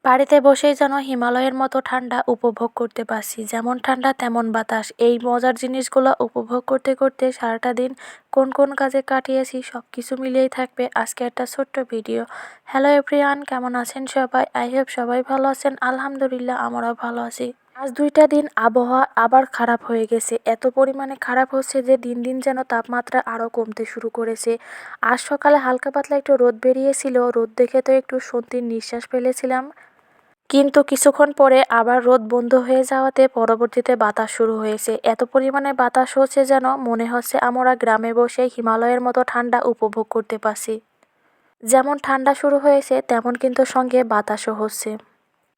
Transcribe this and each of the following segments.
বাড়িতে বসেই যেন হিমালয়ের মতো ঠান্ডা উপভোগ করতে পারছি। যেমন ঠান্ডা তেমন বাতাস। এই মজার জিনিসগুলো উপভোগ করতে করতে সারাটা দিন কোন কোন কাজে কাটিয়েছি সব কিছু মিলিয়েই থাকবে আজকে একটা ছোট্ট ভিডিও। হ্যালো এভরিওয়ান, কেমন আছেন সবাই? আই হোপ সবাই ভালো আছেন। আলহামদুলিল্লাহ, আমরাও ভালো আছি। আজ 2টা দিন আবহাওয়া আবার খারাপ হয়ে গেছে। এত পরিমাণে খারাপ হচ্ছে যে দিন দিন যেন তাপমাত্রা আরও কমতে শুরু করেছে। আজ সকালে হালকা পাতলা একটু রোদ বেরিয়েছিল। রোদ দেখে তো একটু স্বস্তির নিঃশ্বাস ফেলেছিলাম। কিন্তু কিছুক্ষণ পরে আবার রোদ বন্ধ হয়ে যাওয়াতে পরবর্তীতে বাতাস শুরু হয়েছে। এত পরিমাণে বাতাস হচ্ছে যেন মনে হচ্ছে আমরা গ্রামে বসে হিমালয়ের মতো ঠান্ডা উপভোগ করতে পারছি। যেমন ঠান্ডা শুরু হয়েছে তেমন কিন্তু সঙ্গে বাতাসও হচ্ছে।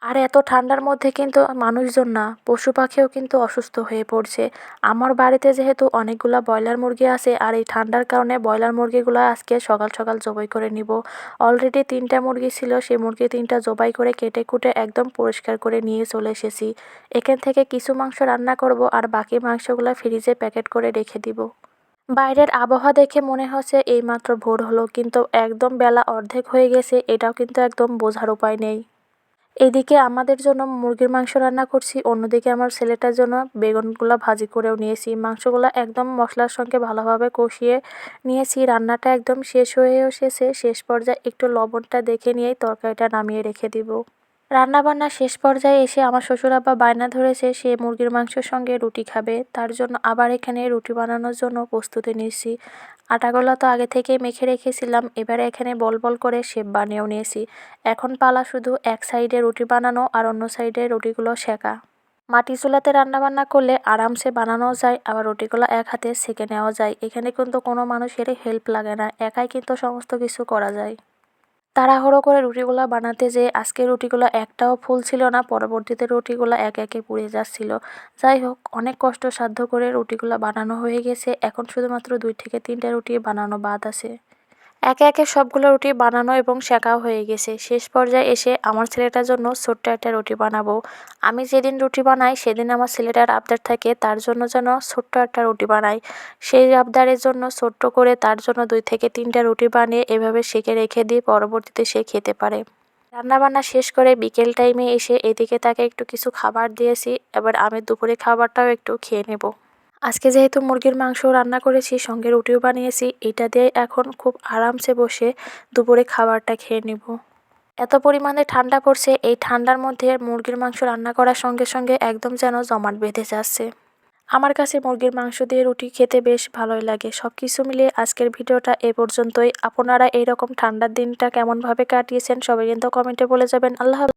আর এত ঠান্ডার মধ্যে কিন্তু মানুষজন না, পশু পাখিও কিন্তু অসুস্থ হয়ে পড়ছে। আমার বাড়িতে যেহেতু অনেকগুলা ব্রয়লার মুরগি আছে, আর এই ঠান্ডার কারণে ব্রয়লার মুরগিগুলো আজকে সকাল সকাল জবাই করে নিব। অলরেডি 3টা মুরগি ছিল, সেই মুরগি 3টা জবাই করে কেটে কুটে একদম পরিষ্কার করে নিয়ে চলে এসেছি। এখান থেকে কিছু মাংস রান্না করব আর বাকি মাংসগুলো ফ্রিজে প্যাকেট করে রেখে দিব। বাইরের আবহাওয়া দেখে মনে হচ্ছে এইমাত্র ভোর হলো, কিন্তু একদম বেলা অর্ধেক হয়ে গেছে, এটাও কিন্তু একদম বোঝার উপায় নেই। এদিকে আমাদের জন্য মুরগির মাংস রান্না করছি, অন্যদিকে আমার ছেলেটার জন্য বেগুনগুলো ভাজি করেও নিয়েছি। মাংসগুলো একদম মশলার সঙ্গে ভালোভাবে কষিয়ে নিয়েছি। রান্নাটা একদম শেষ হয়ে এসেছে। শেষ পর্যায়ে একটু লবণটা দেখে নিয়েই তরকারিটা নামিয়ে রেখে দিব। রান্নাবান্না শেষ পর্যায়ে এসে আমার শ্বশুর আব্বা বায়না ধরেছে সে মুরগির মাংসের সঙ্গে রুটি খাবে। তার জন্য আবার এখানে রুটি বানানোর জন্য প্রস্তুতি নিচ্ছি। আটাগুলো তো আগে থেকেই মেখে রেখেছিলাম, এবারে এখানে বল বল করে শেপ বানিয়েও নিয়েছি। এখন পালা শুধু এক সাইডে রুটি বানানো আর অন্য সাইডে রুটিগুলো সেঁকা। মাটি চুলাতে রান্নাবান্না করলে আরামসে বানানোও যায়, আবার রুটিগুলো এক হাতে সেঁকে নেওয়া যায়। এখানে কিন্তু কোনো মানুষেরই হেল্প লাগে না, একাই কিন্তু সমস্ত কিছু করা যায়। তাড়াহুড়ো করে রুটিগুলো বানাতে যেয়ে আজকের রুটিগুলো একটাও ফুল ছিল না, পরবর্তীতে রুটিগুলো একে একে পুড়ে যাচ্ছিল। যাই হোক, অনেক কষ্ট সাধ্য করে রুটিগুলো বানানো হয়ে গেছে। এখন শুধুমাত্র 2 থেকে 3টা রুটি বানানো বাদ আছে। একে একে সবগুলো রুটি বানানো এবং সেঁকাও হয়ে গেছে। শেষ পর্যায়ে এসে আমার ছেলেটার জন্য ছোট্ট একটা রুটি বানাবো। আমি যেদিন রুটি বানাই সেদিন আমার ছেলেটার আবদার থাকে তার জন্য যেন ছোট্ট একটা রুটি বানাই। সেই আবদারের জন্য ছোট্ট করে তার জন্য 2 থেকে 3টা রুটি বানিয়ে এভাবে সেঁকে রেখে দিই, পরবর্তীতে সে খেতে পারে। রান্নাবান্না শেষ করে বিকেল টাইমে এসে এদিকে তাকে একটু কিছু খাবার দিয়েছি। এবার আমি দুপুরে খাবারটাও একটু খেয়ে নেব। আজকে যেহেতু মুরগির মাংস রান্না করেছি, সঙ্গে রুটিও বানিয়েছি, এটা দিয়ে এখন খুব আরামসে বসে দুপুরে খাবারটা খেয়ে নিব। এত পরিমাণে ঠান্ডা পড়ছে, এই ঠান্ডার মধ্যে মুরগির মাংস রান্না করার সঙ্গে সঙ্গে একদম যেন জমাট বেঁধে যাচ্ছে। আমার কাছে মুরগির মাংস দিয়ে রুটি খেতে বেশ ভালোই লাগে। সব কিছু মিলিয়ে আজকের ভিডিওটা এ পর্যন্তই। আপনারা এইরকম ঠান্ডার দিনটা কেমনভাবে কাটিয়েছেন সবাই কিন্তু কমেন্টে বলে যাবেন। আল্লাহ হাফেজ।